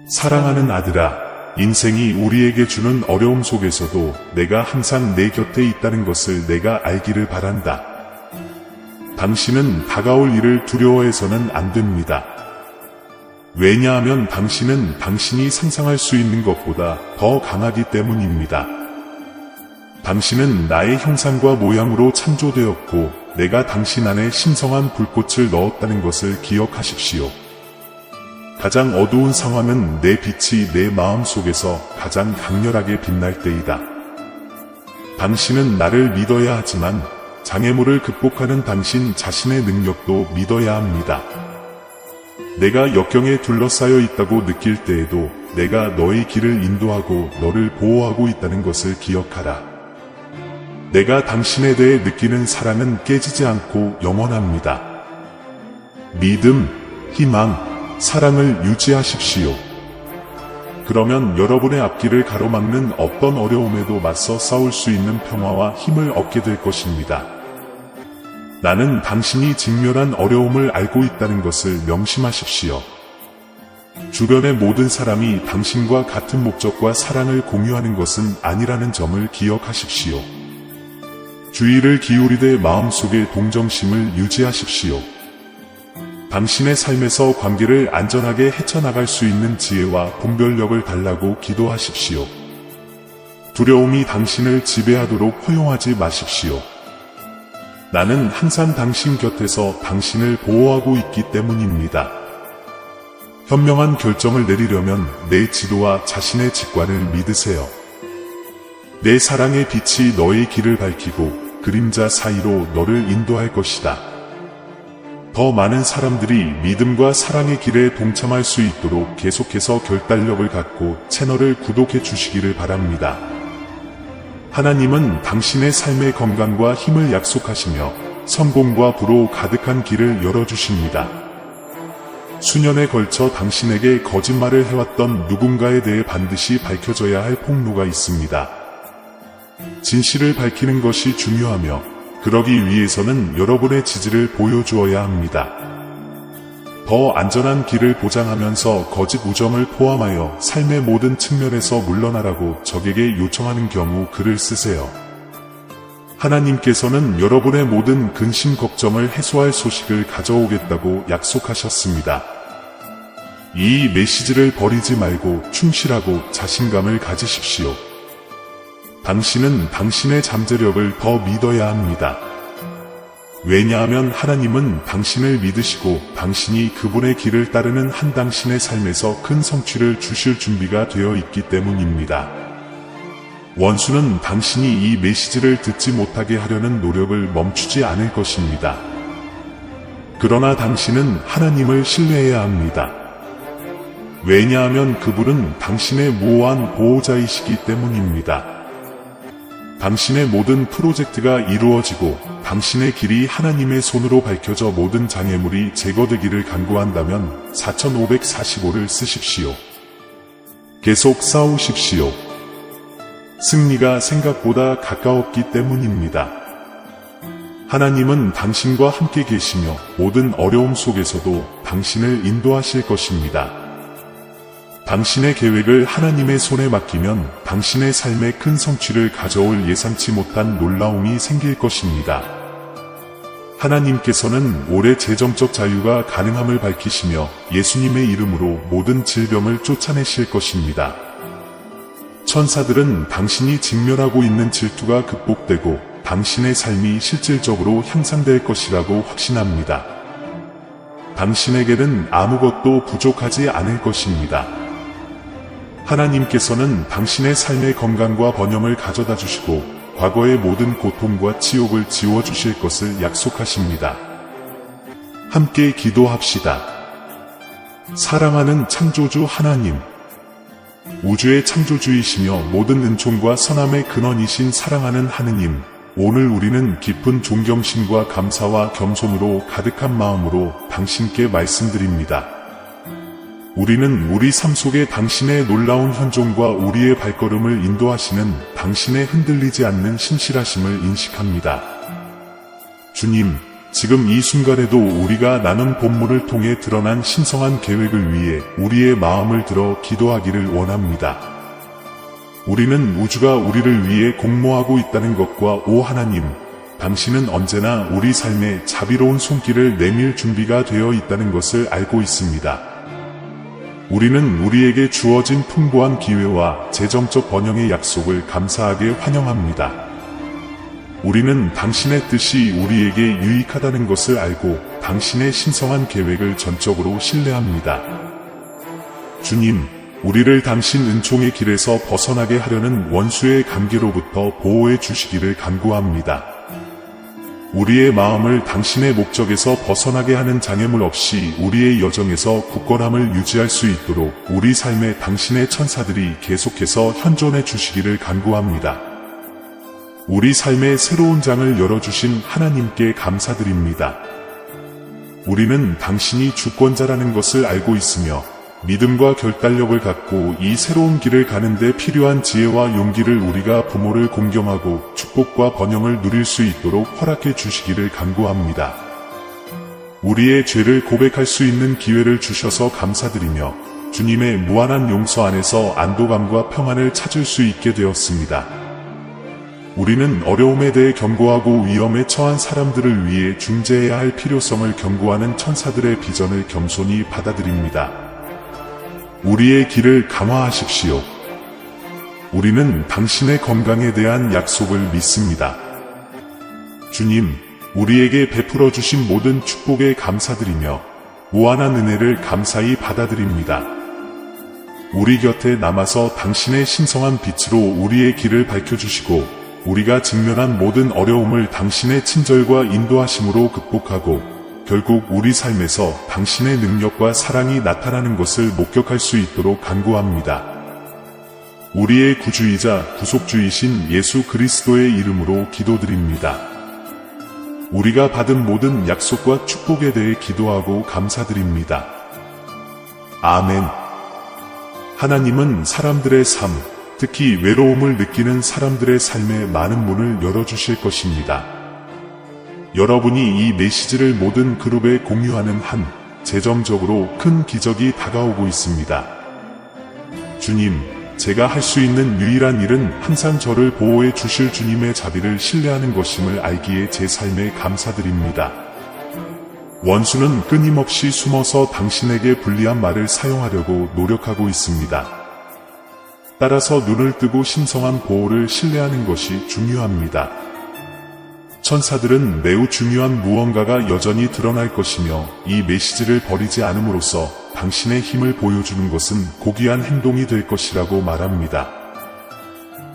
사랑하는 아들아, 인생이 우리에게 주는 어려움 속에서도 내가 항상 내 곁에 있다는 것을 내가 알기를 바란다. 당신은 다가올 일을 두려워해서는 안 됩니다. 왜냐하면 당신은 당신이 상상할 수 있는 것보다 더 강하기 때문입니다. 당신은 나의 형상과 모양으로 창조되었고 내가 당신 안에 신성한 불꽃을 넣었다는 것을 기억하십시오. 가장 어두운 상황은 내 빛이 내 마음 속에서 가장 강렬하게 빛날 때이다. 당신은 나를 믿어야 하지만 장애물을 극복하는 당신 자신의 능력도 믿어야 합니다. 내가 역경에 둘러싸여 있다고 느낄 때에도 내가 너의 길을 인도하고 너를 보호하고 있다는 것을 기억하라. 내가 당신에 대해 느끼는 사랑은 깨지지 않고 영원합니다. 믿음, 희망, 사랑을 유지하십시오. 그러면 여러분의 앞길을 가로막는 어떤 어려움에도 맞서 싸울 수 있는 평화와 힘을 얻게 될 것입니다. 나는 당신이 직면한 어려움을 알고 있다는 것을 명심하십시오. 주변의 모든 사람이 당신과 같은 목적과 사랑을 공유하는 것은 아니라는 점을 기억하십시오. 주의를 기울이되 마음속에 동정심을 유지하십시오. 당신의 삶에서 관계를 안전하게 헤쳐나갈 수 있는 지혜와 분별력을 달라고 기도하십시오. 두려움이 당신을 지배하도록 허용하지 마십시오. 나는 항상 당신 곁에서 당신을 보호하고 있기 때문입니다. 현명한 결정을 내리려면 내 지도와 자신의 직관을 믿으세요. 내 사랑의 빛이 너의 길을 밝히고 그림자 사이로 너를 인도할 것이다. 더 많은 사람들이 믿음과 사랑의 길에 동참할 수 있도록 계속해서 결단력을 갖고 채널을 구독해 주시기를 바랍니다. 하나님은 당신의 삶의 건강과 힘을 약속하시며 성공과 부로 가득한 길을 열어주십니다. 수년에 걸쳐 당신에게 거짓말을 해왔던 누군가에 대해 반드시 밝혀져야 할 폭로가 있습니다. 진실을 밝히는 것이 중요하며 그러기 위해서는 여러분의 지지를 보여주어야 합니다. 더 안전한 길을 보장하면서 거짓 우정을 포함하여 삶의 모든 측면에서 물러나라고 적에게 요청하는 경우 글을 쓰세요. 하나님께서는 여러분의 모든 근심 걱정을 해소할 소식을 가져오겠다고 약속하셨습니다. 이 메시지를 버리지 말고 충실하고 자신감을 가지십시오. 당신은 당신의 잠재력을 더 믿어야 합니다. 왜냐하면 하나님은 당신을 믿으시고 당신이 그분의 길을 따르는 한 당신의 삶에서 큰 성취를 주실 준비가 되어 있기 때문입니다. 원수는 당신이 이 메시지를 듣지 못하게 하려는 노력을 멈추지 않을 것입니다. 그러나 당신은 하나님을 신뢰해야 합니다. 왜냐하면 그분은 당신의 무오한 보호자이시기 때문입니다. 당신의 모든 프로젝트가 이루어지고 당신의 길이 하나님의 손으로 밝혀져 모든 장애물이 제거되기를 간구한다면 4545를 쓰십시오. 계속 싸우십시오. 승리가 생각보다 가까웠기 때문입니다. 하나님은 당신과 함께 계시며 모든 어려움 속에서도 당신을 인도하실 것입니다. 당신의 계획을 하나님의 손에 맡기면 당신의 삶에 큰 성취를 가져올 예상치 못한 놀라움이 생길 것입니다. 하나님께서는 올해 재정적 자유가 가능함을 밝히시며 예수님의 이름으로 모든 질병을 쫓아내실 것입니다. 천사들은 당신이 직면하고 있는 질투가 극복되고 당신의 삶이 실질적으로 향상될 것이라고 확신합니다. 당신에게는 아무것도 부족하지 않을 것입니다. 하나님께서는 당신의 삶의 건강과 번영을 가져다 주시고 과거의 모든 고통과 치욕을 지워주실 것을 약속하십니다. 함께 기도합시다. 사랑하는 창조주 하나님, 우주의 창조주이시며 모든 은총과 선함의 근원이신 사랑하는 하느님, 오늘 우리는 깊은 존경심과 감사와 겸손으로 가득한 마음으로 당신께 말씀드립니다. 우리는 우리 삶 속에 당신의 놀라운 현존과 우리의 발걸음을 인도하시는 당신의 흔들리지 않는 신실하심을 인식합니다. 주님, 지금 이 순간에도 우리가 나눈 본문을 통해 드러난 신성한 계획을 위해 우리의 마음을 들어 기도하기를 원합니다. 우리는 우주가 우리를 위해 공모하고 있다는 것과 오 하나님, 당신은 언제나 우리 삶에 자비로운 손길을 내밀 준비가 되어 있다는 것을 알고 있습니다. 우리는 우리에게 주어진 풍부한 기회와 재정적 번영의 약속을 감사하게 환영합니다. 우리는 당신의 뜻이 우리에게 유익하다는 것을 알고 당신의 신성한 계획을 전적으로 신뢰합니다. 주님, 우리를 당신 은총의 길에서 벗어나게 하려는 원수의 감기로부터 보호해 주시기를 간구합니다. 우리의 마음을 당신의 목적에서 벗어나게 하는 장애물 없이 우리의 여정에서 굳건함을 유지할 수 있도록 우리 삶에 당신의 천사들이 계속해서 현존해 주시기를 간구합니다. 우리 삶의 새로운 장을 열어주신 하나님께 감사드립니다. 우리는 당신이 주권자라는 것을 알고 있으며 믿음과 결단력을 갖고 이 새로운 길을 가는 데 필요한 지혜와 용기를 우리가 부모를 공경하고 축복과 번영을 누릴 수 있도록 허락해 주시기를 간구합니다. 우리의 죄를 고백할 수 있는 기회를 주셔서 감사드리며 주님의 무한한 용서 안에서 안도감과 평안을 찾을 수 있게 되었습니다. 우리는 어려움에 대해 경고하고 위험에 처한 사람들을 위해 중재해야 할 필요성을 경고하는 천사들의 비전을 겸손히 받아들입니다. 우리의 길을 감화하십시오. 우리는 당신의 건강에 대한 약속을 믿습니다. 주님, 우리에게 베풀어 주신 모든 축복에 감사드리며 무한한 은혜를 감사히 받아들입니다. 우리 곁에 남아서 당신의 신성한 빛으로 우리의 길을 밝혀주시고 우리가 직면한 모든 어려움을 당신의 친절과 인도하심으로 극복하고 결국 우리 삶에서 당신의 능력과 사랑이 나타나는 것을 목격할 수 있도록 간구합니다. 우리의 구주이자 구속주이신 예수 그리스도의 이름으로 기도드립니다. 우리가 받은 모든 약속과 축복에 대해 기도하고 감사드립니다. 아멘. 하나님은 사람들의 삶, 특히 외로움을 느끼는 사람들의 삶에 많은 문을 열어주실 것입니다. 여러분이 이 메시지를 모든 그룹에 공유하는 한, 재정적으로 큰 기적이 다가오고 있습니다. 주님, 제가 할 수 있는 유일한 일은 항상 저를 보호해 주실 주님의 자비를 신뢰하는 것임을 알기에 제 삶에 감사드립니다. 원수는 끊임없이 숨어서 당신에게 불리한 말을 사용하려고 노력하고 있습니다. 따라서 눈을 뜨고 신성한 보호를 신뢰하는 것이 중요합니다. 천사들은 매우 중요한 무언가가 여전히 드러날 것이며 이 메시지를 버리지 않음으로써 당신의 힘을 보여주는 것은 고귀한 행동이 될 것이라고 말합니다.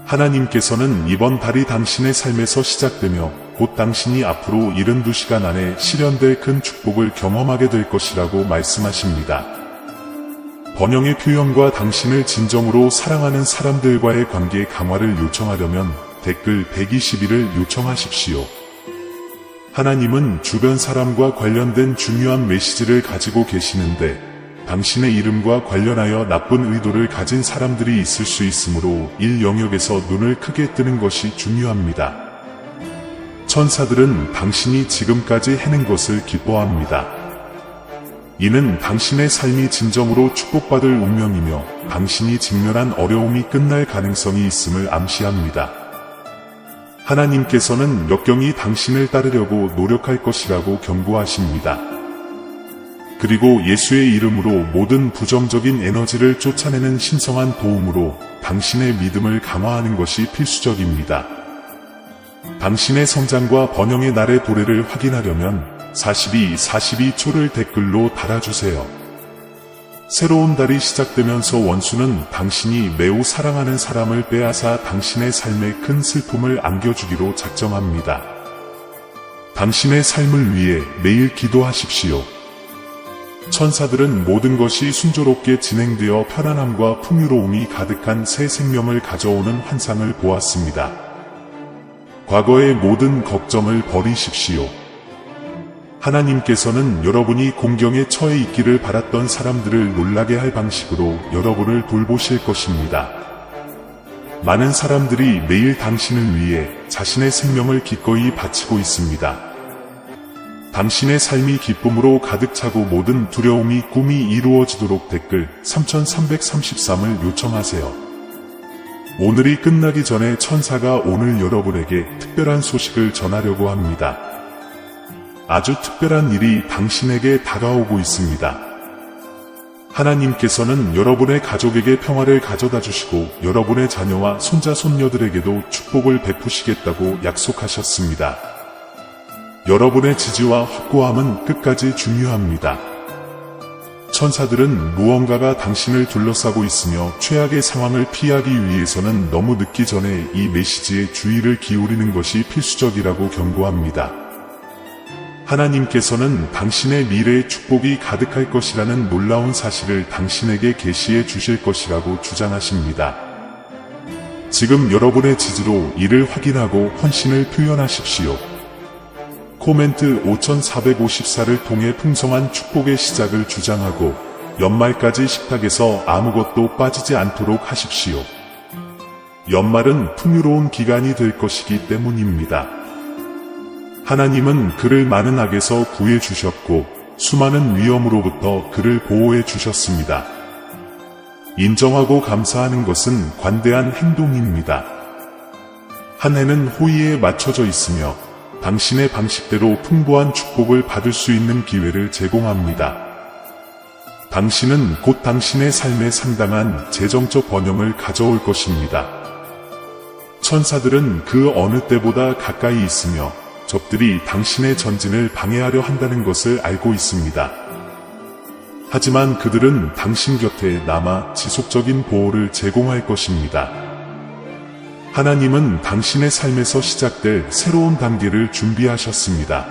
하나님께서는 이번 달이 당신의 삶에서 시작되며 곧 당신이 앞으로 72시간 안에 실현될 큰 축복을 경험하게 될 것이라고 말씀하십니다. 번영의 표현과 당신을 진정으로 사랑하는 사람들과의 관계 강화를 요청하려면 댓글 121을 요청하십시오. 하나님은 주변 사람과 관련된 중요한 메시지를 가지고 계시는데 당신의 이름과 관련하여 나쁜 의도를 가진 사람들이 있을 수 있으므로 일 영역에서 눈을 크게 뜨는 것이 중요합니다. 천사들은 당신이 지금까지 해낸 것을 기뻐합니다. 이는 당신의 삶이 진정으로 축복받을 운명이며 당신이 직면한 어려움이 끝날 가능성이 있음을 암시합니다. 하나님께서는 역경이 당신을 따르려고 노력할 것이라고 경고하십니다. 그리고 예수의 이름으로 모든 부정적인 에너지를 쫓아내는 신성한 도움으로 당신의 믿음을 강화하는 것이 필수적입니다. 당신의 성장과 번영의 날의 도래를 확인하려면 42초를 댓글로 달아주세요. 새로운 달이 시작되면서 원수는 당신이 매우 사랑하는 사람을 빼앗아 당신의 삶에 큰 슬픔을 안겨주기로 작정합니다. 당신의 삶을 위해 매일 기도하십시오. 천사들은 모든 것이 순조롭게 진행되어 편안함과 풍요로움이 가득한 새 생명을 가져오는 환상을 보았습니다. 과거의 모든 걱정을 버리십시오. 하나님께서는 여러분이 공경에 처해 있기를 바랐던 사람들을 놀라게 할 방식으로 여러분을 돌보실 것입니다. 많은 사람들이 매일 당신을 위해 자신의 생명을 기꺼이 바치고 있습니다. 당신의 삶이 기쁨으로 가득 차고 모든 두려움이 꿈이 이루어지도록 댓글 3333을 요청하세요. 오늘이 끝나기 전에 천사가 오늘 여러분에게 특별한 소식을 전하려고 합니다. 아주 특별한 일이 당신에게 다가오고 있습니다. 하나님께서는 여러분의 가족에게 평화를 가져다 주시고 여러분의 자녀와 손자 손녀들에게도 축복을 베푸시겠다고 약속하셨습니다. 여러분의 지지와 확고함은 끝까지 중요합니다. 천사들은 무언가가 당신을 둘러싸고 있으며 최악의 상황을 피하기 위해서는 너무 늦기 전에 이 메시지에 주의를 기울이는 것이 필수적이라고 경고합니다. 하나님께서는 당신의 미래에 축복이 가득할 것이라는 놀라운 사실을 당신에게 계시해 주실 것이라고 주장하십니다. 지금 여러분의 지지로 이를 확인하고 헌신을 표현하십시오. 코멘트 5454를 통해 풍성한 축복의 시작을 주장하고 연말까지 식탁에서 아무것도 빠지지 않도록 하십시오. 연말은 풍요로운 기간이 될 것이기 때문입니다. 하나님은 그를 많은 악에서 구해 주셨고 수많은 위험으로부터 그를 보호해 주셨습니다. 인정하고 감사하는 것은 관대한 행동입니다. 한 해는 호의에 맞춰져 있으며 당신의 방식대로 풍부한 축복을 받을 수 있는 기회를 제공합니다. 당신은 곧 당신의 삶에 상당한 재정적 번영을 가져올 것입니다. 천사들은 그 어느 때보다 가까이 있으며 적들이 당신의 전진을 방해하려 한다는 것을 알고 있습니다. 하지만 그들은 당신 곁에 남아 지속적인 보호를 제공할 것입니다. 하나님은 당신의 삶에서 시작될 새로운 단계를 준비하셨습니다.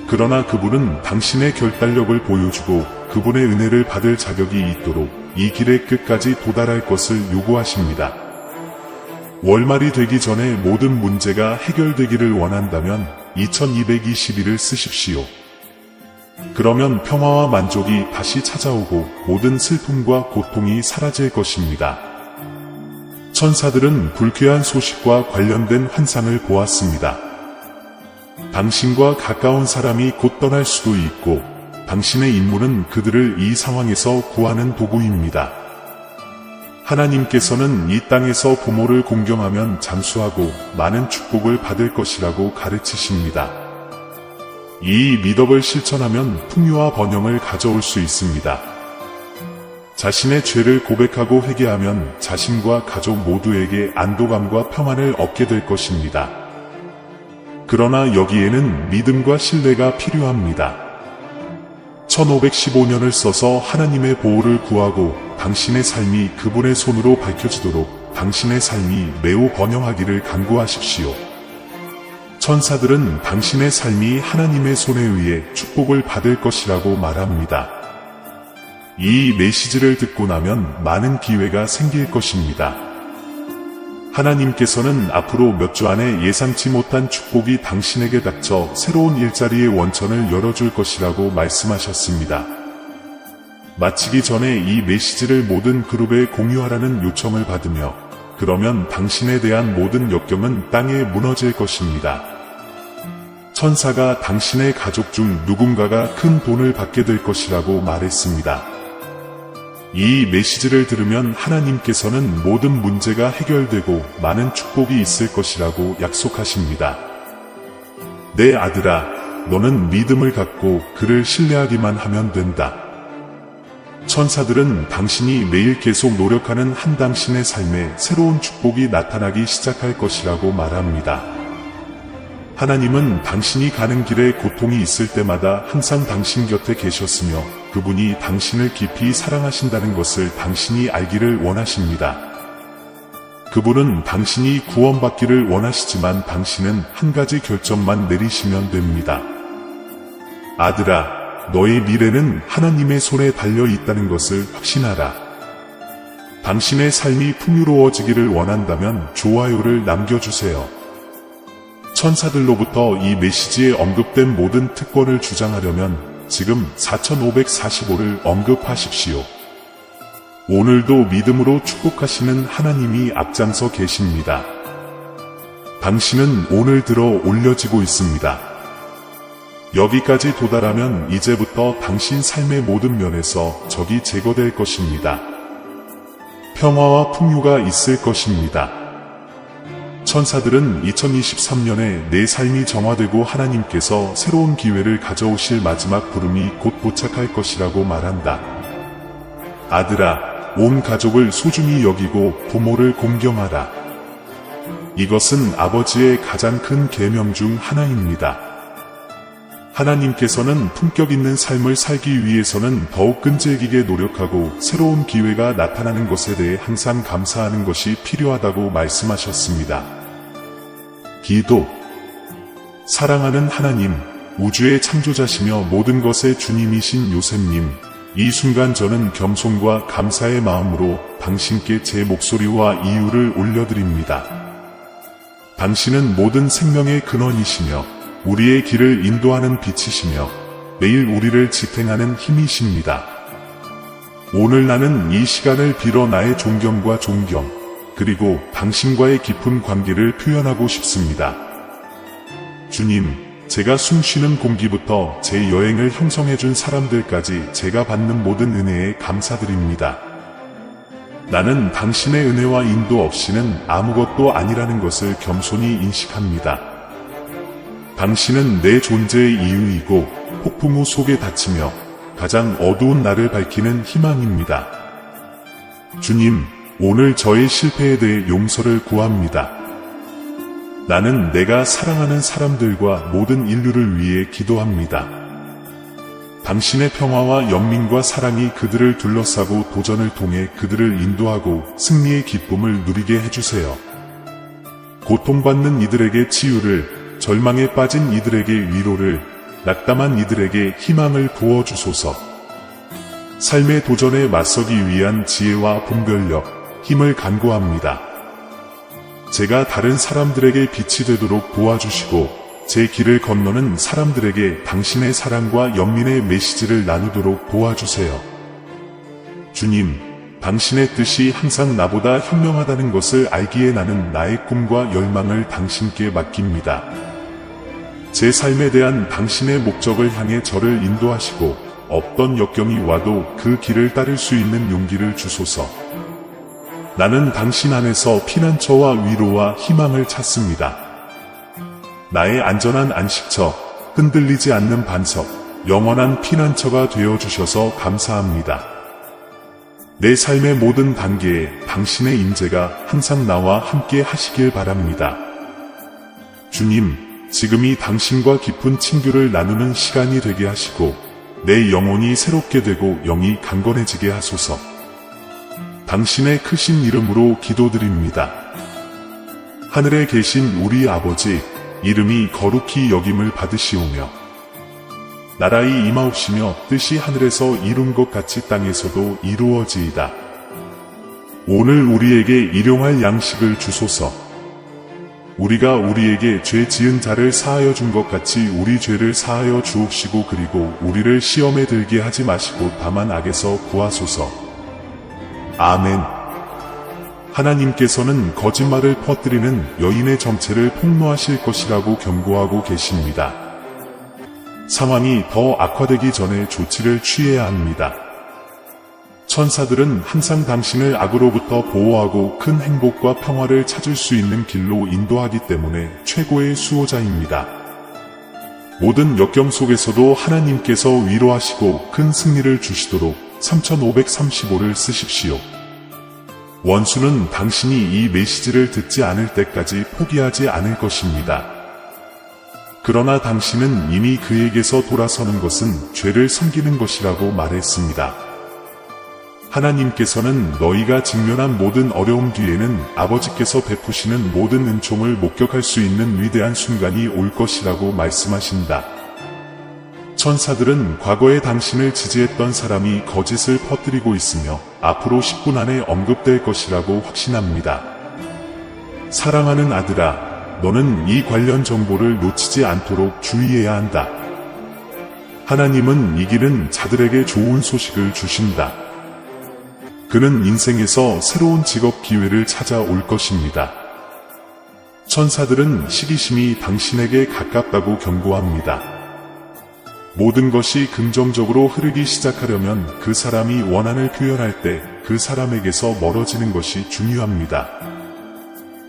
그러나 그분은 당신의 결단력을 보여주고 그분의 은혜를 받을 자격이 있도록 이 길의 끝까지 도달할 것을 요구하십니다. 월말이 되기 전에 모든 문제가 해결되기를 원한다면 2221을 쓰십시오. 그러면 평화와 만족이 다시 찾아오고 모든 슬픔과 고통이 사라질 것입니다. 천사들은 불쾌한 소식과 관련된 환상을 보았습니다. 당신과 가까운 사람이 곧 떠날 수도 있고 당신의 임무는 그들을 이 상황에서 구하는 도구입니다. 하나님께서는 이 땅에서 부모를 공경하면 장수하고 많은 축복을 받을 것이라고 가르치십니다. 이 미덕을 실천하면 풍요와 번영을 가져올 수 있습니다. 자신의 죄를 고백하고 회개하면 자신과 가족 모두에게 안도감과 평안을 얻게 될 것입니다. 그러나 여기에는 믿음과 신뢰가 필요합니다. 1515년을 써서 하나님의 보호를 구하고 당신의 삶이 그분의 손으로 밝혀지도록 당신의 삶이 매우 번영하기를 간구하십시오. 천사들은 당신의 삶이 하나님의 손에 의해 축복을 받을 것이라고 말합니다. 이 메시지를 듣고 나면 많은 기회가 생길 것입니다. 하나님께서는 앞으로 몇 주 안에 예상치 못한 축복이 당신에게 닥쳐 새로운 일자리의 원천을 열어줄 것이라고 말씀하셨습니다. 마치기 전에 이 메시지를 모든 그룹에 공유하라는 요청을 받으며 그러면 당신에 대한 모든 역경은 땅에 무너질 것입니다. 천사가 당신의 가족 중 누군가가 큰 돈을 받게 될 것이라고 말했습니다. 이 메시지를 들으면 하나님께서는 모든 문제가 해결되고 많은 축복이 있을 것이라고 약속하십니다. 내 아들아, 너는 믿음을 갖고 그를 신뢰하기만 하면 된다. 천사들은 당신이 매일 계속 노력하는 한 당신의 삶에 새로운 축복이 나타나기 시작할 것이라고 말합니다. 하나님은 당신이 가는 길에 고통이 있을 때마다 항상 당신 곁에 계셨으며 그분이 당신을 깊이 사랑하신다는 것을 당신이 알기를 원하십니다. 그분은 당신이 구원받기를 원하시지만 당신은 한 가지 결정만 내리시면 됩니다. 아들아, 너의 미래는 하나님의 손에 달려 있다는 것을 확신하라. 당신의 삶이 풍요로워지기를 원한다면 좋아요를 남겨주세요. 천사들로부터 이 메시지에 언급된 모든 특권을 주장하려면 지금 4545를 언급하십시오. 오늘도 믿음으로 축복하시는 하나님이 앞장서 계십니다. 당신은 오늘 들어 올려지고 있습니다. 여기까지 도달하면 이제부터 당신 삶의 모든 면에서 적이 제거될 것입니다. 평화와 풍요가 있을 것입니다. 천사들은 2023년에 내 삶이 정화되고 하나님께서 새로운 기회를 가져오실 마지막 부름이 곧 도착할 것이라고 말한다. 아들아, 온 가족을 소중히 여기고 부모를 공경하라. 이것은 아버지의 가장 큰 계명 중 하나입니다. 하나님께서는 품격 있는 삶을 살기 위해서는 더욱 끈질기게 노력하고 새로운 기회가 나타나는 것에 대해 항상 감사하는 것이 필요하다고 말씀하셨습니다. 기도. 사랑하는 하나님, 우주의 창조자시며 모든 것의 주님이신 요셉님, 이 순간 저는 겸손과 감사의 마음으로 당신께 제 목소리와 이유를 올려드립니다. 당신은 모든 생명의 근원이시며 우리의 길을 인도하는 빛이시며 매일 우리를 지탱하는 힘이십니다. 오늘 나는 이 시간을 빌어 나의 존경과 존경, 그리고 당신과의 깊은 관계를 표현하고 싶습니다. 주님, 제가 숨쉬는 공기부터 제 여행을 형성해준 사람들까지 제가 받는 모든 은혜에 감사드립니다. 나는 당신의 은혜와 인도 없이는 아무것도 아니라는 것을 겸손히 인식합니다. 당신은 내 존재의 이유이고 폭풍 우 속에 닫히며 가장 어두운 날을 밝히는 희망입니다. 주님, 오늘 저의 실패에 대해 용서를 구합니다. 나는 내가 사랑하는 사람들과 모든 인류를 위해 기도합니다. 당신의 평화와 연민과 사랑이 그들을 둘러싸고 도전을 통해 그들을 인도하고 승리의 기쁨을 누리게 해주세요. 고통받는 이들에게 치유를, 절망에 빠진 이들에게 위로를, 낙담한 이들에게 희망을 부어주소서. 삶의 도전에 맞서기 위한 지혜와 분별력, 힘을 간구합니다. 제가 다른 사람들에게 빛이 되도록 도와주시고 제 길을 건너는 사람들에게 당신의 사랑과 연민의 메시지를 나누도록 도와주세요. 주님, 당신의 뜻이 항상 나보다 현명하다는 것을 알기에 나는 나의 꿈과 열망을 당신께 맡깁니다. 제 삶에 대한 당신의 목적을 향해 저를 인도하시고 어떤 역경이 와도 그 길을 따를 수 있는 용기를 주소서. 나는 당신 안에서 피난처와 위로와 희망을 찾습니다. 나의 안전한 안식처, 흔들리지 않는 반석, 영원한 피난처가 되어주셔서 감사합니다. 내 삶의 모든 단계에 당신의 임재가 항상 나와 함께 하시길 바랍니다. 주님, 지금이 당신과 깊은 친교를 나누는 시간이 되게 하시고 내 영혼이 새롭게 되고 영이 강건해지게 하소서. 당신의 크신 이름으로 기도드립니다. 하늘에 계신 우리 아버지, 이름이 거룩히 여김을 받으시오며 나라의 임하옵시며 뜻이 하늘에서 이룬 것 같이 땅에서도 이루어지이다. 오늘 우리에게 일용할 양식을 주소서. 우리가 우리에게 죄 지은 자를 사하여 준 것 같이 우리 죄를 사하여 주옵시고 그리고 우리를 시험에 들게 하지 마시고 다만 악에서 구하소서. 아멘. 하나님께서는 거짓말을 퍼뜨리는 여인의 정체를 폭로하실 것이라고 경고하고 계십니다. 상황이 더 악화되기 전에 조치를 취해야 합니다. 천사들은 항상 당신을 악으로부터 보호하고 큰 행복과 평화를 찾을 수 있는 길로 인도하기 때문에 최고의 수호자입니다. 모든 역경 속에서도 하나님께서 위로하시고 큰 승리를 주시도록 3535를 쓰십시오. 원수는 당신이 이 메시지를 듣지 않을 때까지 포기하지 않을 것입니다. 그러나 당신은 이미 그에게서 돌아서는 것은 죄를 섬기는 것이라고 말했습니다. 하나님께서는 너희가 직면한 모든 어려움 뒤에는 아버지께서 베푸시는 모든 은총을 목격할 수 있는 위대한 순간이 올 것이라고 말씀하신다. 천사들은 과거에 당신을 지지했던 사람이 거짓을 퍼뜨리고 있으며 앞으로 10분 안에 언급될 것이라고 확신합니다. 사랑하는 아들아, 너는 이 관련 정보를 놓치지 않도록 주의해야 한다. 하나님은 이기는 자들에게 좋은 소식을 주신다. 그는 인생에서 새로운 직업 기회를 찾아올 것입니다. 천사들은 시기심이 당신에게 가깝다고 경고합니다. 모든 것이 긍정적으로 흐르기 시작하려면 그 사람이 원한을 표현할 때 그 사람에게서 멀어지는 것이 중요합니다.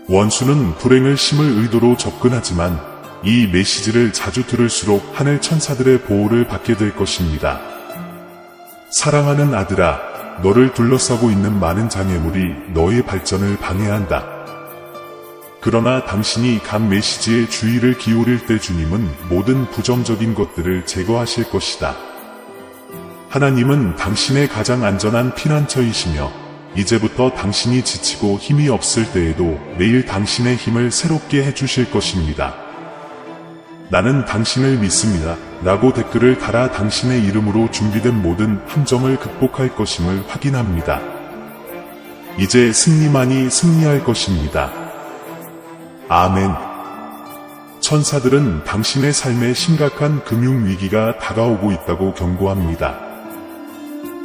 원수는 불행을 심을 의도로 접근하지만 이 메시지를 자주 들을수록 하늘 천사들의 보호를 받게 될 것입니다. 사랑하는 아들아, 너를 둘러싸고 있는 많은 장애물이 너의 발전을 방해한다. 그러나 당신이 간 메시지에 주의를 기울일 때 주님은 모든 부정적인 것들을 제거하실 것이다. 하나님은 당신의 가장 안전한 피난처이시며 이제부터 당신이 지치고 힘이 없을 때에도 매일 당신의 힘을 새롭게 해주실 것입니다. 나는 당신을 믿습니다. 라고 댓글을 달아 당신의 이름으로 준비된 모든 함정을 극복할 것임을 확인합니다. 이제 승리만이 승리할 것입니다. 아멘. 천사들은 당신의 삶에 심각한 금융위기가 다가오고 있다고 경고합니다.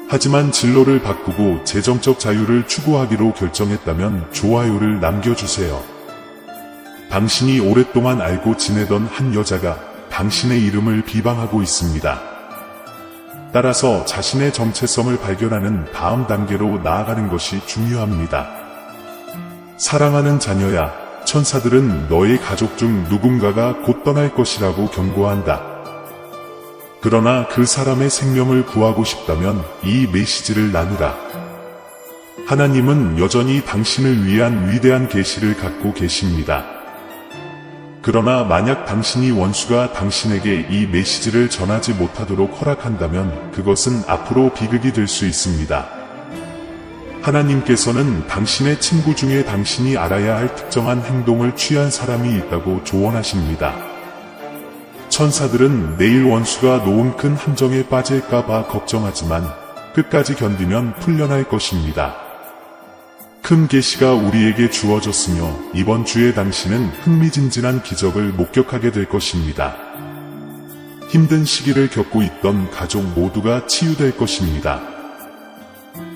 하지만 진로를 바꾸고 재정적 자유를 추구하기로 결정했다면 좋아요를 남겨주세요. 당신이 오랫동안 알고 지내던 한 여자가 당신의 이름을 비방하고 있습니다. 따라서 자신의 정체성을 발견하는 다음 단계로 나아가는 것이 중요합니다. 사랑하는 자녀야, 천사들은 너의 가족 중 누군가가 곧 떠날 것이라고 경고한다. 그러나 그 사람의 생명을 구하고 싶다면 이 메시지를 나누라. 하나님은 여전히 당신을 위한 위대한 계시를 갖고 계십니다. 그러나 만약 당신이 원수가 당신에게 이 메시지를 전하지 못하도록 허락한다면 그것은 앞으로 비극이 될 수 있습니다. 하나님께서는 당신의 친구 중에 당신이 알아야 할 특정한 행동을 취한 사람이 있다고 조언하십니다. 천사들은 내일 원수가 놓은 큰 함정에 빠질까봐 걱정하지만 끝까지 견디면 풀려날 것입니다. 큰 계시가 우리에게 주어졌으며 이번 주에 당신은 흥미진진한 기적을 목격하게 될 것입니다. 힘든 시기를 겪고 있던 가족 모두가 치유될 것입니다.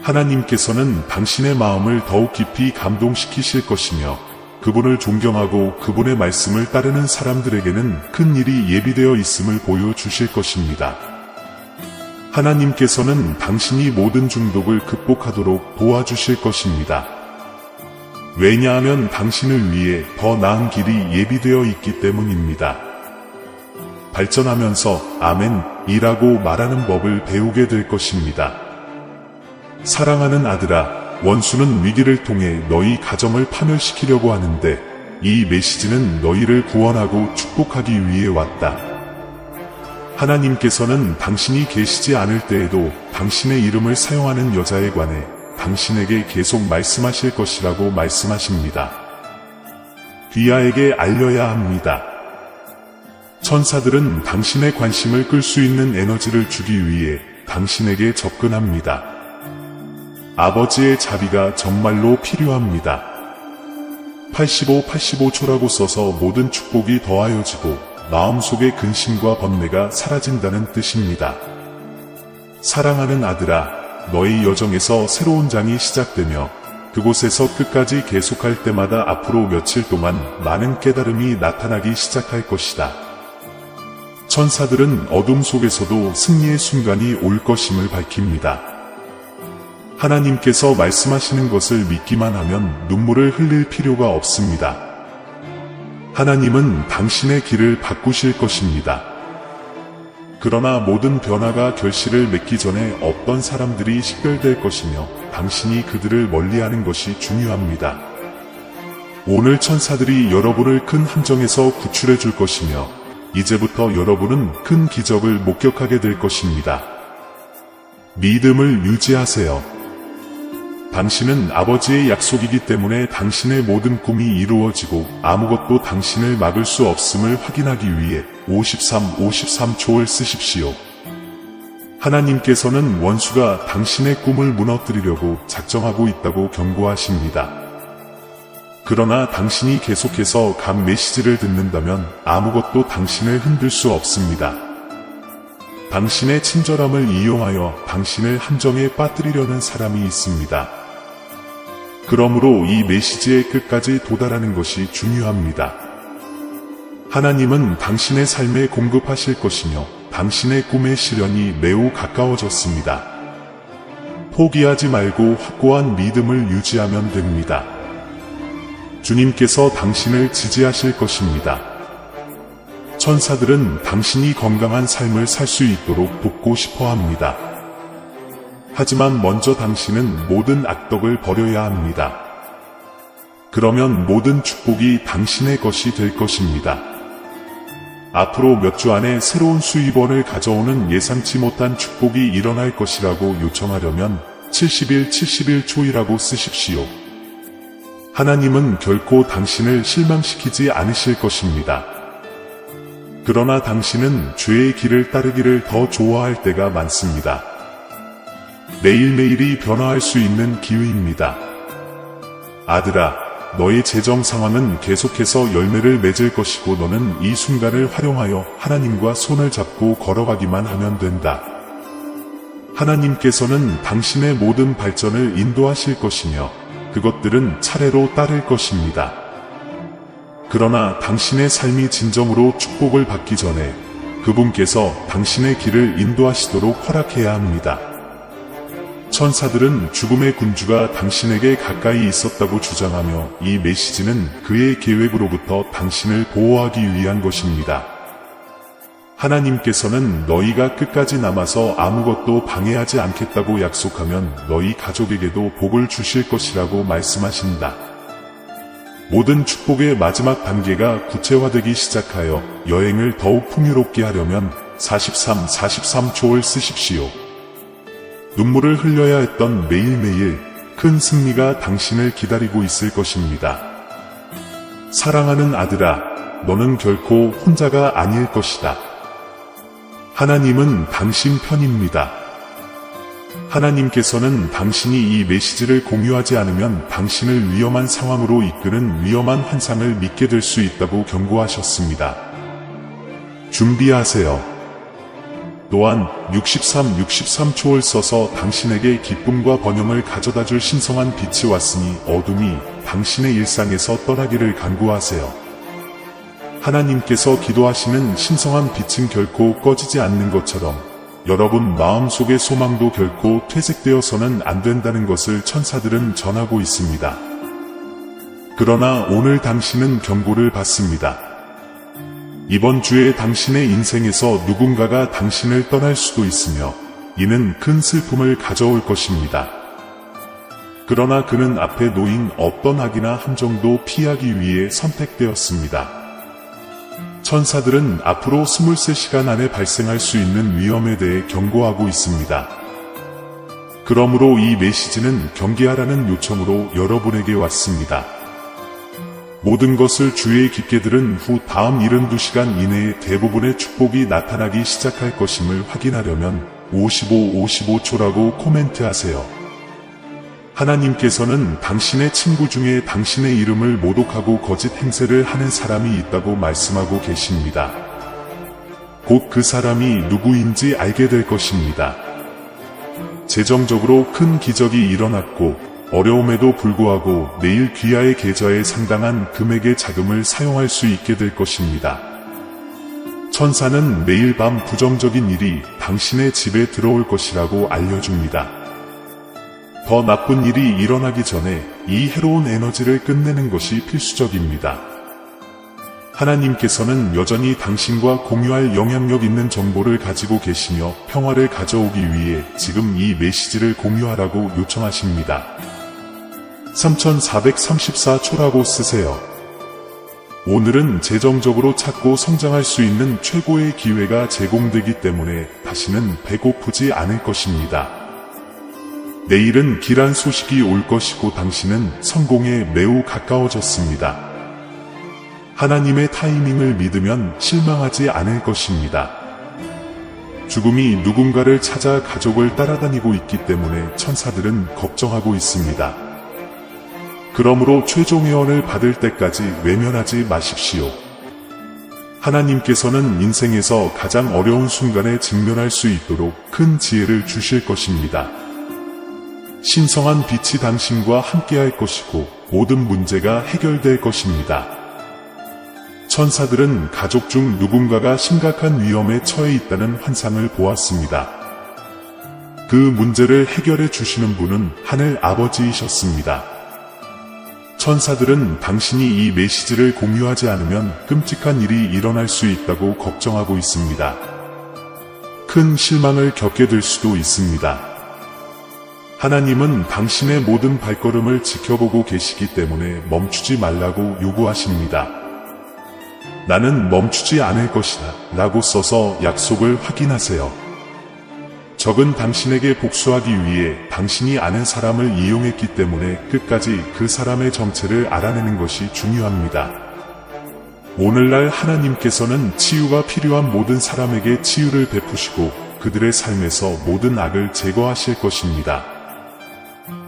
하나님께서는 당신의 마음을 더욱 깊이 감동시키실 것이며 그분을 존경하고 그분의 말씀을 따르는 사람들에게는 큰 일이 예비되어 있음을 보여주실 것입니다. 하나님께서는 당신이 모든 중독을 극복하도록 도와주실 것입니다. 왜냐하면 당신을 위해 더 나은 길이 예비되어 있기 때문입니다. 발전하면서 아멘이라고 말하는 법을 배우게 될 것입니다. 사랑하는 아들아, 원수는 위기를 통해 너희 가정을 파멸시키려고 하는데 이 메시지는 너희를 구원하고 축복하기 위해 왔다. 하나님께서는 당신이 계시지 않을 때에도 당신의 이름을 사용하는 여자에 관해 당신에게 계속 말씀하실 것이라고 말씀하십니다. 귀하에게 알려야 합니다. 천사들은 당신의 관심을 끌 수 있는 에너지를 주기 위해 당신에게 접근합니다. 아버지의 자비가 정말로 필요합니다. 85초라고 써서 모든 축복이 더하여지고 마음속의 근심과 번뇌가 사라진다는 뜻입니다. 사랑하는 아들아, 너의 여정에서 새로운 장이 시작되며 그곳에서 끝까지 계속할 때마다 앞으로 며칠 동안 많은 깨달음이 나타나기 시작할 것이다. 천사들은 어둠 속에서도 승리의 순간이 올 것임을 밝힙니다. 하나님께서 말씀하시는 것을 믿기만 하면 눈물을 흘릴 필요가 없습니다. 하나님은 당신의 길을 바꾸실 것입니다. 그러나 모든 변화가 결실을 맺기 전에 어떤 사람들이 식별될 것이며 당신이 그들을 멀리하는 것이 중요합니다. 오늘 천사들이 여러분을 큰 함정에서 구출해 줄 것이며 이제부터 여러분은 큰 기적을 목격하게 될 것입니다. 믿음을 유지하세요. 당신은 아버지의 약속이기 때문에 당신의 모든 꿈이 이루어지고 아무것도 당신을 막을 수 없음을 확인하기 위해 53초를 쓰십시오. 하나님께서는 원수가 당신의 꿈을 무너뜨리려고 작정하고 있다고 경고하십니다. 그러나 당신이 계속해서 간 메시지를 듣는다면 아무것도 당신을 흔들 수 없습니다. 당신의 친절함을 이용하여 당신을 함정에 빠뜨리려는 사람이 있습니다. 그러므로 이 메시지의 끝까지 도달하는 것이 중요합니다. 하나님은 당신의 삶에 공급하실 것이며 당신의 꿈의 실현이 매우 가까워졌습니다. 포기하지 말고 확고한 믿음을 유지하면 됩니다. 주님께서 당신을 지지하실 것입니다. 천사들은 당신이 건강한 삶을 살 수 있도록 돕고 싶어 합니다. 하지만 먼저 당신은 모든 악덕을 버려야 합니다. 그러면 모든 축복이 당신의 것이 될 것입니다. 앞으로 몇 주 안에 새로운 수입원을 가져오는 예상치 못한 축복이 일어날 것이라고 요청하려면 70일 초이라고 쓰십시오. 하나님은 결코 당신을 실망시키지 않으실 것입니다. 그러나 당신은 죄의 길을 따르기를 더 좋아할 때가 많습니다. 매일매일이 변화할 수 있는 기회입니다. 아들아, 너의 재정 상황은 계속해서 열매를 맺을 것이고 너는 이 순간을 활용하여 하나님과 손을 잡고 걸어가기만 하면 된다. 하나님께서는 당신의 모든 발전을 인도하실 것이며 그것들은 차례로 따를 것입니다. 그러나 당신의 삶이 진정으로 축복을 받기 전에 그분께서 당신의 길을 인도하시도록 허락해야 합니다. 천사들은 죽음의 군주가 당신에게 가까이 있었다고 주장하며 이 메시지는 그의 계획으로부터 당신을 보호하기 위한 것입니다. 하나님께서는 너희가 끝까지 남아서 아무것도 방해하지 않겠다고 약속하면 너희 가족에게도 복을 주실 것이라고 말씀하신다. 모든 축복의 마지막 단계가 구체화되기 시작하여 여행을 더욱 풍요롭게 하려면 43초를 쓰십시오. 눈물을 흘려야 했던 매일매일 큰 승리가 당신을 기다리고 있을 것입니다. 사랑하는 아들아, 너는 결코 혼자가 아닐 것이다. 하나님은 당신 편입니다. 하나님께서는 당신이 이 메시지를 공유하지 않으면 당신을 위험한 상황으로 이끄는 위험한 환상을 믿게 될 수 있다고 경고하셨습니다. 준비하세요. 또한 63초를 써서 당신에게 기쁨과 번영을 가져다줄 신성한 빛이 왔으니 어둠이 당신의 일상에서 떠나기를 간구하세요. 하나님께서 기도하시는 신성한 빛은 결코 꺼지지 않는 것처럼 여러분 마음속의 소망도 결코 퇴색되어서는 안 된다는 것을 천사들은 전하고 있습니다. 그러나 오늘 당신은 경고를 받습니다. 이번 주에 당신의 인생에서 누군가가 당신을 떠날 수도 있으며 이는 큰 슬픔을 가져올 것입니다. 그러나 그는 앞에 놓인 어떤 악이나 함정도 피하기 위해 선택되었습니다. 천사들은 앞으로 23시간 안에 발생할 수 있는 위험에 대해 경고하고 있습니다. 그러므로 이 메시지는 경계하라는 요청으로 여러분에게 왔습니다. 모든 것을 주의에 깊게 들은 후 다음 72시간 이내에 대부분의 축복이 나타나기 시작할 것임을 확인하려면 55초라고 코멘트하세요. 하나님께서는 당신의 친구 중에 당신의 이름을 모독하고 거짓 행세를 하는 사람이 있다고 말씀하고 계십니다. 곧 그 사람이 누구인지 알게 될 것입니다. 재정적으로 큰 기적이 일어났고 어려움에도 불구하고 내일 귀하의 계좌에 상당한 금액의 자금을 사용할 수 있게 될 것입니다. 천사는 매일 밤 부정적인 일이 당신의 집에 들어올 것이라고 알려줍니다. 더 나쁜 일이 일어나기 전에 이 해로운 에너지를 끝내는 것이 필수적입니다. 하나님께서는 여전히 당신과 공유할 영향력 있는 정보를 가지고 계시며 평화를 가져오기 위해 지금 이 메시지를 공유하라고 요청하십니다. 3434초라고 쓰세요. 오늘은 재정적으로 찾고 성장할 수 있는 최고의 기회가 제공되기 때문에 다시는 배고프지 않을 것입니다. 내일은 길한 소식이 올 것이고 당신은 성공에 매우 가까워졌습니다. 하나님의 타이밍을 믿으면 실망하지 않을 것입니다. 죽음이 누군가를 찾아 가족을 따라다니고 있기 때문에 천사들은 걱정하고 있습니다. 그러므로 최종 예언을 받을 때까지 외면하지 마십시오. 하나님께서는 인생에서 가장 어려운 순간에 직면할 수 있도록 큰 지혜를 주실 것입니다. 신성한 빛이 당신과 함께할 것이고 모든 문제가 해결될 것입니다. 천사들은 가족 중 누군가가 심각한 위험에 처해 있다는 환상을 보았습니다. 그 문제를 해결해 주시는 분은 하늘 아버지이셨습니다. 천사들은 당신이 이 메시지를 공유하지 않으면 끔찍한 일이 일어날 수 있다고 걱정하고 있습니다. 큰 실망을 겪게 될 수도 있습니다. 하나님은 당신의 모든 발걸음을 지켜보고 계시기 때문에 멈추지 말라고 요구하십니다. 나는 멈추지 않을 것이다 라고 써서 약속을 확인하세요. 적은 당신에게 복수하기 위해 당신이 아는 사람을 이용했기 때문에 끝까지 그 사람의 정체를 알아내는 것이 중요합니다. 오늘날 하나님께서는 치유가 필요한 모든 사람에게 치유를 베푸시고 그들의 삶에서 모든 악을 제거하실 것입니다.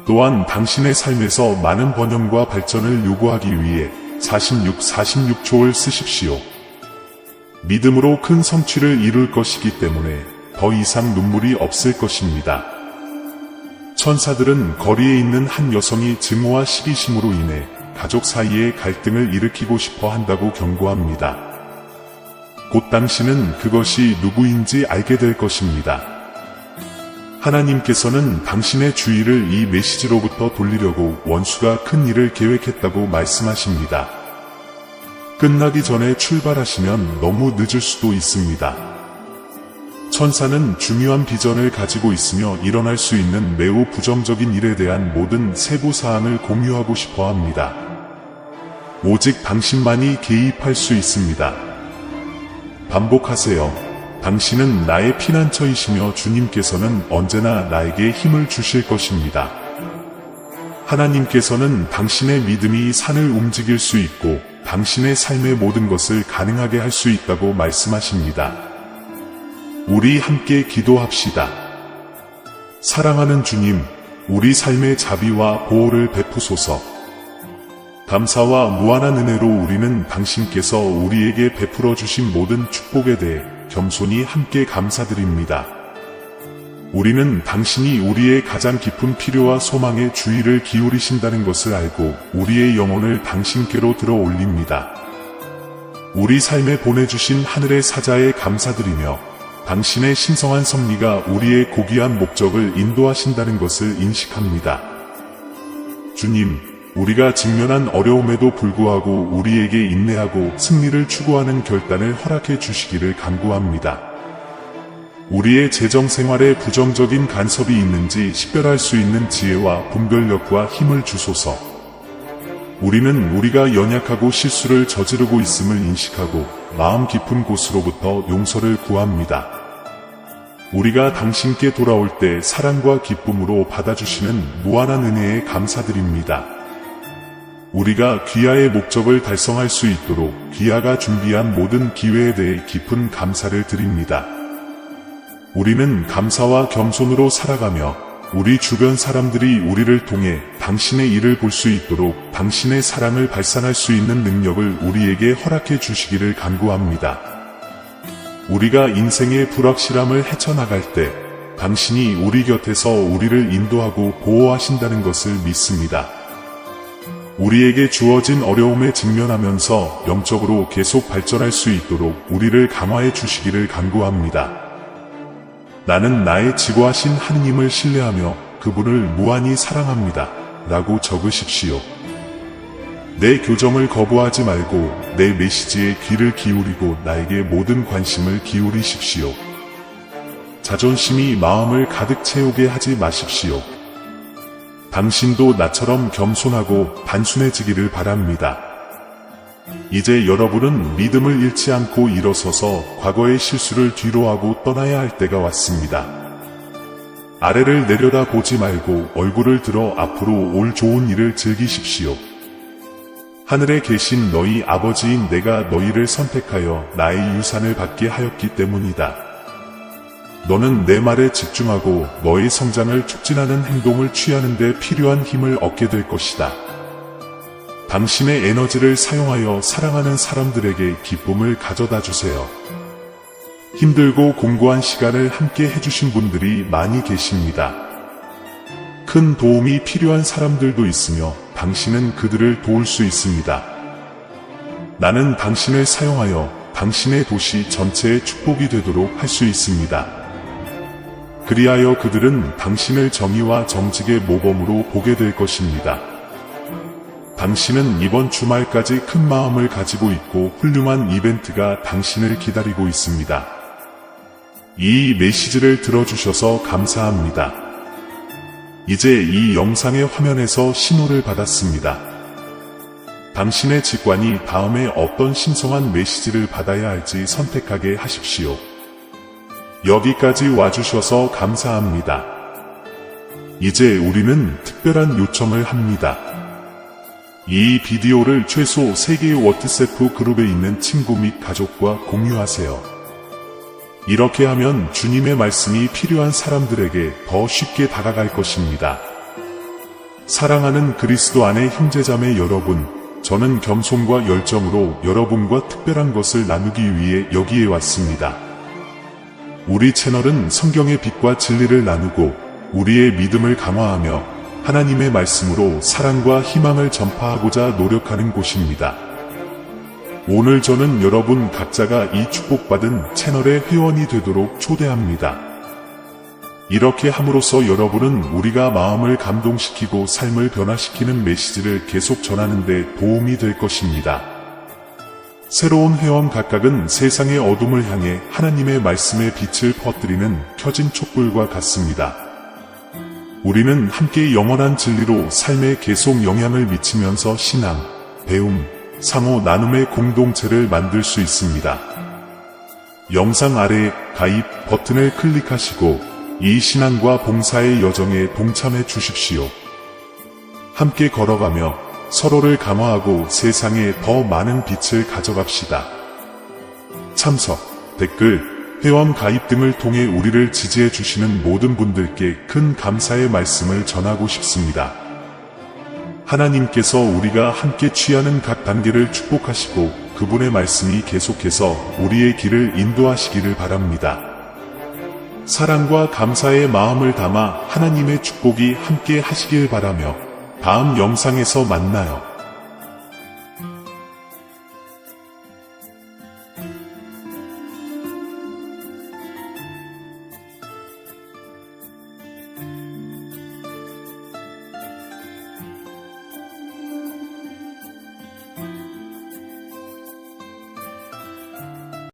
또한 당신의 삶에서 많은 번영과 발전을 요구하기 위해 46초를 쓰십시오. 믿음으로 큰 성취를 이룰 것이기 때문에 더 이상 눈물이 없을 것입니다. 천사들은 거리에 있는 한 여성이 증오와 시기심으로 인해 가족 사이에 갈등을 일으키고 싶어 한다고 경고합니다. 곧 당신은 그것이 누구인지 알게 될 것입니다. 하나님께서는 당신의 주의를 이 메시지로부터 돌리려고 원수가 큰 일을 계획했다고 말씀하십니다. 끝나기 전에 출발하시면 너무 늦을 수도 있습니다. 천사는 중요한 비전을 가지고 있으며 일어날 수 있는 매우 부정적인 일에 대한 모든 세부 사항을 공유하고 싶어 합니다. 오직 당신만이 개입할 수 있습니다. 반복하세요. 당신은 나의 피난처이시며 주님께서는 언제나 나에게 힘을 주실 것입니다. 하나님께서는 당신의 믿음이 산을 움직일 수 있고 당신의 삶의 모든 것을 가능하게 할 수 있다고 말씀하십니다. 우리 함께 기도합시다. 사랑하는 주님, 우리 삶의 자비와 보호를 베푸소서. 감사와 무한한 은혜로 우리는 당신께서 우리에게 베풀어 주신 모든 축복에 대해 겸손히 함께 감사드립니다. 우리는 당신이 우리의 가장 깊은 필요와 소망에 주의를 기울이신다는 것을 알고 우리의 영혼을 당신께로 들어 올립니다. 우리 삶에 보내주신 하늘의 사자에 감사드리며 당신의 신성한 섭리가 우리의 고귀한 목적을 인도하신다는 것을 인식합니다. 주님, 우리가 직면한 어려움에도 불구하고 우리에게 인내하고 승리를 추구하는 결단을 허락해 주시기를 간구합니다. 우리의 재정 생활에 부정적인 간섭이 있는지 식별할 수 있는 지혜와 분별력과 힘을 주소서. 우리는 우리가 연약하고 실수를 저지르고 있음을 인식하고 마음 깊은 곳으로부터 용서를 구합니다. 우리가 당신께 돌아올 때 사랑과 기쁨으로 받아주시는 무한한 은혜에 감사드립니다. 우리가 귀하의 목적을 달성할 수 있도록 귀하가 준비한 모든 기회에 대해 깊은 감사를 드립니다. 우리는 감사와 겸손으로 살아가며 우리 주변 사람들이 우리를 통해 당신의 일을 볼 수 있도록 당신의 사랑을 발산할 수 있는 능력을 우리에게 허락해 주시기를 간구합니다. 우리가 인생의 불확실함을 헤쳐나갈 때 당신이 우리 곁에서 우리를 인도하고 보호하신다는 것을 믿습니다. 우리에게 주어진 어려움에 직면하면서 영적으로 계속 발전할 수 있도록 우리를 강화해 주시기를 간구합니다. 나는 나의 지고하신 하느님을 신뢰하며 그분을 무한히 사랑합니다. 라고 적으십시오. 내 교정을 거부하지 말고 내 메시지에 귀를 기울이고 나에게 모든 관심을 기울이십시오. 자존심이 마음을 가득 채우게 하지 마십시오. 당신도 나처럼 겸손하고 단순해지기를 바랍니다. 이제 여러분은 믿음을 잃지 않고 일어서서 과거의 실수를 뒤로하고 떠나야 할 때가 왔습니다. 아래를 내려다 보지 말고 얼굴을 들어 앞으로 올 좋은 일을 즐기십시오. 하늘에 계신 너희 아버지인 내가 너희를 선택하여 나의 유산을 받게 하였기 때문이다. 너는 내 말에 집중하고 너의 성장을 촉진하는 행동을 취하는 데 필요한 힘을 얻게 될 것이다. 당신의 에너지를 사용하여 사랑하는 사람들에게 기쁨을 가져다 주세요. 힘들고 공고한 시간을 함께 해주신 분들이 많이 계십니다. 큰 도움이 필요한 사람들도 있으며 당신은 그들을 도울 수 있습니다. 나는 당신을 사용하여 당신의 도시 전체의 축복이 되도록 할 수 있습니다. 그리하여 그들은 당신을 정의와 정직의 모범으로 보게 될 것입니다. 당신은 이번 주말까지 큰 마음을 가지고 있고 훌륭한 이벤트가 당신을 기다리고 있습니다. 이 메시지를 들어주셔서 감사합니다. 이제 이 영상의 화면에서 신호를 받았습니다. 당신의 직관이 다음에 어떤 신성한 메시지를 받아야 할지 선택하게 하십시오. 여기까지 와주셔서 감사합니다. 이제 우리는 특별한 요청을 합니다. 이 비디오를 최소 3개의 워트세프 그룹에 있는 친구 및 가족과 공유하세요. 이렇게 하면 주님의 말씀이 필요한 사람들에게 더 쉽게 다가갈 것입니다. 사랑하는 그리스도 안의 형제자매 여러분, 저는 겸손과 열정으로 여러분과 특별한 것을 나누기 위해 여기에 왔습니다. 우리 채널은 성경의 빛과 진리를 나누고 우리의 믿음을 강화하며 하나님의 말씀으로 사랑과 희망을 전파하고자 노력하는 곳입니다. 오늘 저는 여러분 각자가 이 축복받은 채널의 회원이 되도록 초대합니다. 이렇게 함으로써 여러분은 우리가 마음을 감동시키고 삶을 변화시키는 메시지를 계속 전하는 데 도움이 될 것입니다. 새로운 회원 각각은 세상의 어둠을 향해 하나님의 말씀의 빛을 퍼뜨리는 켜진 촛불과 같습니다. 우리는 함께 영원한 진리로 삶에 계속 영향을 미치면서 신앙, 배움, 상호 나눔의 공동체를 만들 수 있습니다. 영상 아래 가입 버튼을 클릭하시고 이 신앙과 봉사의 여정에 동참해 주십시오. 함께 걸어가며 서로를 강화하고 세상에 더 많은 빛을 가져갑시다. 참석, 댓글, 회원 가입 등을 통해 우리를 지지해 주시는 모든 분들께 큰 감사의 말씀을 전하고 싶습니다. 하나님께서 우리가 함께 취하는 각 단계를 축복하시고 그분의 말씀이 계속해서 우리의 길을 인도하시기를 바랍니다. 사랑과 감사의 마음을 담아 하나님의 축복이 함께 하시길 바라며 다음 영상에서 만나요.